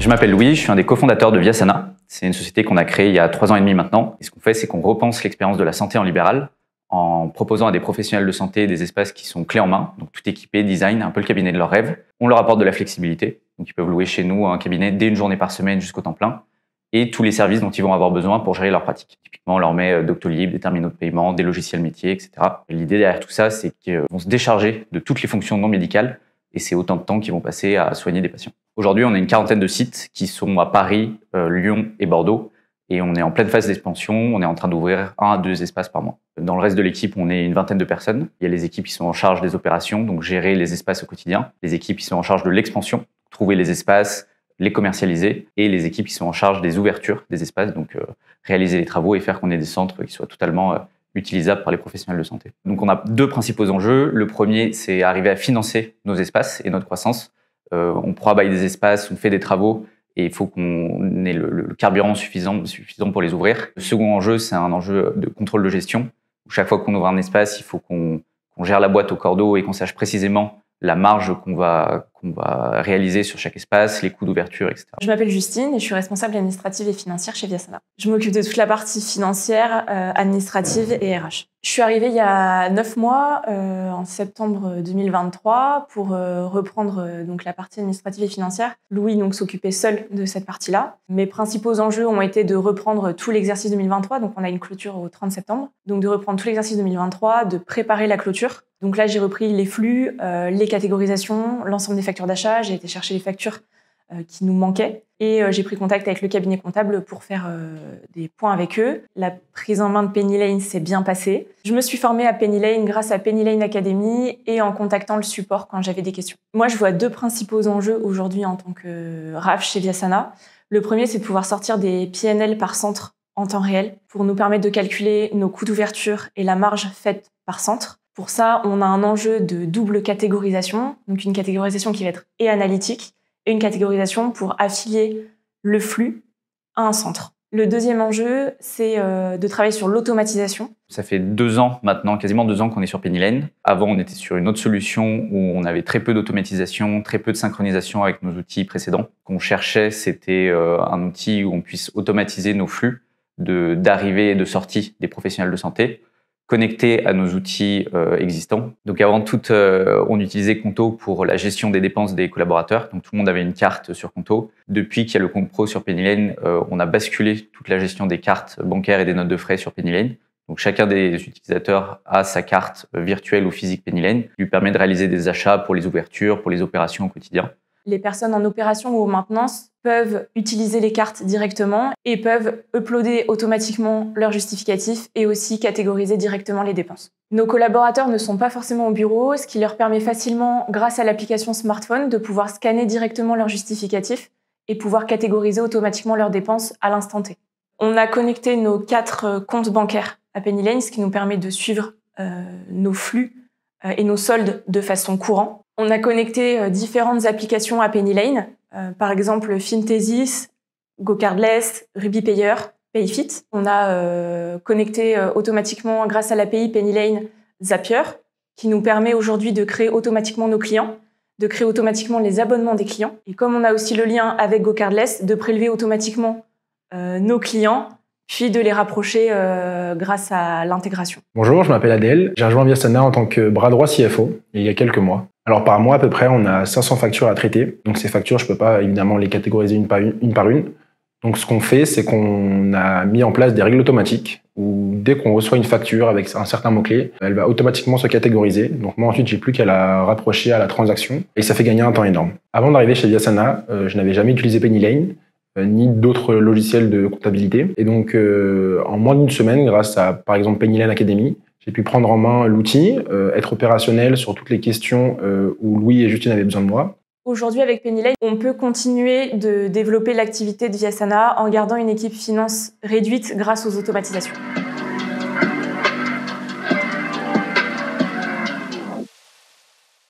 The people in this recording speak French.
Je m'appelle Louis, je suis un des cofondateurs de Viasana. C'est une société qu'on a créée il y a 3 ans et demi maintenant. Et ce qu'on fait, c'est qu'on repense l'expérience de la santé en libéral en proposant à des professionnels de santé des espaces qui sont clés en main, donc tout équipé, design, un peu le cabinet de leurs rêves. On leur apporte de la flexibilité, donc ils peuvent louer chez nous un cabinet dès une journée par semaine jusqu'au temps plein, et tous les services dont ils vont avoir besoin pour gérer leur pratique. Typiquement, on leur met Doctolib, des terminaux de paiement, des logiciels métiers, etc. Et l'idée derrière tout ça, c'est qu'ils vont se décharger de toutes les fonctions non médicales, et c'est autant de temps qu'ils vont passer à soigner des patients. Aujourd'hui, on a une quarantaine de sites qui sont à Paris, Lyon et Bordeaux. Et on est en pleine phase d'expansion. On est en train d'ouvrir 1 à 2 espaces par mois. Dans le reste de l'équipe, on est une vingtaine de personnes. Il y a les équipes qui sont en charge des opérations, donc gérer les espaces au quotidien. Les équipes qui sont en charge de l'expansion, trouver les espaces, les commercialiser. Et les équipes qui sont en charge des ouvertures des espaces, donc réaliser les travaux et faire qu'on ait des centres qui soient totalement utilisables par les professionnels de santé. Donc on a 2 principaux enjeux. Le premier, c'est arriver à financer nos espaces et notre croissance. On travaille des espaces, on fait des travaux. Et il faut qu'on ait le carburant suffisant pour les ouvrir. Le second enjeu, c'est un enjeu de contrôle de gestion. Où chaque fois qu'on ouvre un espace, il faut qu'on gère la boîte au cordeau et qu'on sache précisément la marge qu'on va réaliser sur chaque espace, les coûts d'ouverture, etc. Je m'appelle Justine et je suis responsable administrative et financière chez Viasana. Je m'occupe de toute la partie financière, administrative et RH. Je suis arrivée il y a 9 mois, en septembre 2023, pour reprendre donc la partie administrative et financière. Louis donc s'occupait seul de cette partie-là. Mes principaux enjeux ont été de reprendre tout l'exercice 2023, donc on a une clôture au 30 septembre. Donc de reprendre tout l'exercice 2023, de préparer la clôture. Donc là, j'ai repris les flux, les catégorisations, l'ensemble des factures d'achat. J'ai été chercher les factures qui nous manquaient. Et j'ai pris contact avec le cabinet comptable pour faire des points avec eux. La prise en main de Penny Lane s'est bien passée. Je me suis formée à Penny Lane grâce à Penny Lane Academy et en contactant le support quand j'avais des questions. Moi, je vois 2 principaux enjeux aujourd'hui en tant que RAF chez Viasana. Le premier, c'est de pouvoir sortir des PNL par centre en temps réel pour nous permettre de calculer nos coûts d'ouverture et la marge faite par centre. Pour ça, on a un enjeu de double catégorisation, donc une catégorisation qui va être et analytique, et une catégorisation pour affilier le flux à un centre. Le deuxième enjeu, c'est de travailler sur l'automatisation. Ça fait 2 ans maintenant, quasiment 2 ans qu'on est sur Penny Lane. Avant, on était sur une autre solution où on avait très peu d'automatisation, très peu de synchronisation avec nos outils précédents. Ce qu'on cherchait, c'était un outil où on puisse automatiser nos flux d'arrivée et de sortie des professionnels de santé, connectés à nos outils existants. Donc avant tout, on utilisait Conto pour la gestion des dépenses des collaborateurs. Donc tout le monde avait une carte sur Conto. Depuis qu'il y a le compte pro sur Penny Lane, on a basculé toute la gestion des cartes bancaires et des notes de frais sur Penny Lane. Donc chacun des utilisateurs a sa carte virtuelle ou physique Penny Lane, qui lui permet de réaliser des achats pour les ouvertures, pour les opérations au quotidien. Les personnes en opération ou en maintenance peuvent utiliser les cartes directement et peuvent uploader automatiquement leurs justificatifs et aussi catégoriser directement les dépenses. Nos collaborateurs ne sont pas forcément au bureau, ce qui leur permet facilement, grâce à l'application smartphone, de pouvoir scanner directement leurs justificatifs et pouvoir catégoriser automatiquement leurs dépenses à l'instant T. On a connecté nos 4 comptes bancaires à Penny Lane, ce qui nous permet de suivre nos flux et nos soldes de façon courante. On a connecté différentes applications à Penny Lane, par exemple Finthesis, GoCardless, RubyPayer, PayFit. On a connecté automatiquement, grâce à l'API Penny Lane, Zapier, qui nous permet aujourd'hui de créer automatiquement nos clients, de créer automatiquement les abonnements des clients. Et comme on a aussi le lien avec GoCardless, de prélever automatiquement nos clients, puis de les rapprocher grâce à l'intégration. Bonjour, je m'appelle Adèle. J'ai rejoint Viasana en tant que bras droit CFO il y a quelques mois. Alors par mois à peu près, on a 500 factures à traiter. Donc ces factures, je ne peux pas évidemment les catégoriser une par une. Donc ce qu'on fait, c'est qu'on a mis en place des règles automatiques où dès qu'on reçoit une facture avec un certain mot-clé, elle va automatiquement se catégoriser. Donc moi ensuite, j'ai plus qu'à la rapprocher à la transaction et ça fait gagner un temps énorme. Avant d'arriver chez Viasana, je n'avais jamais utilisé Penny Lane ni d'autres logiciels de comptabilité. Et donc en moins d'1 semaine, grâce à par exemple Penny Lane Academy, j'ai pu prendre en main l'outil, être opérationnel sur toutes les questions où Louis et Justine avaient besoin de moi. Aujourd'hui, avec Penny Lane, on peut continuer de développer l'activité de Viasana en gardant une équipe finance réduite grâce aux automatisations.